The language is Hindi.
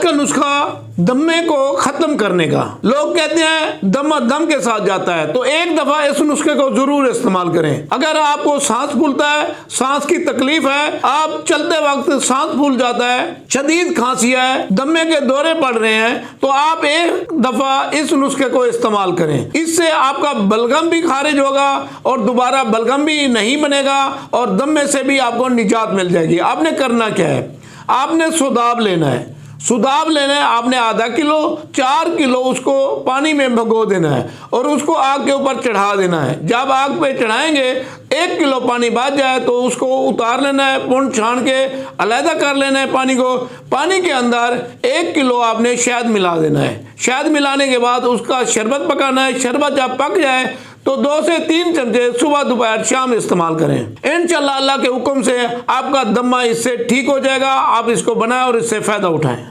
का नुस्खा दम्मे को खत्म करने का। लोग कहते हैं दम दम के साथ जाता है, तो एक दफा इस नुस्खे को जरूर इस्तेमाल करें। अगर आपको सांस फूलता है, सांस की तकलीफ है, आप चलते वक्त सांस फूल जाता है, शदीद खांसी है, दम्मे के दौरे पड़ रहे हैं, तो आप एक दफा इस नुस्खे को इस्तेमाल करें। इससे आपका बलगम भी खारिज होगा और दोबारा बलगम भी नहीं बनेगा और दम्मे से भी आपको निजात मिल जाएगी। आपने करना क्या है, आपने सुदाब लेना है। सुदाब लेना है आपने आधा किलो, 4 किलो उसको पानी में भिगो देना है और उसको आग के ऊपर चढ़ा देना है। जब आग पे चढ़ाएंगे 1 किलो पानी बच जाए तो उसको उतार लेना है, पुन छान के अलहदा कर लेना है पानी को। पानी के अंदर 1 किलो आपने शहद मिला देना है। शहद मिलाने के बाद उसका शरबत पकाना है। शरबत जब पक जाए तो 2 से 3 चमचे सुबह दोपहर शाम इस्तेमाल करें। इंशाअल्लाह अल्लाह के हुक्म से आपका दम्मा इससे ठीक हो जाएगा। आप इसको बनाएं और इससे फायदा उठाएं।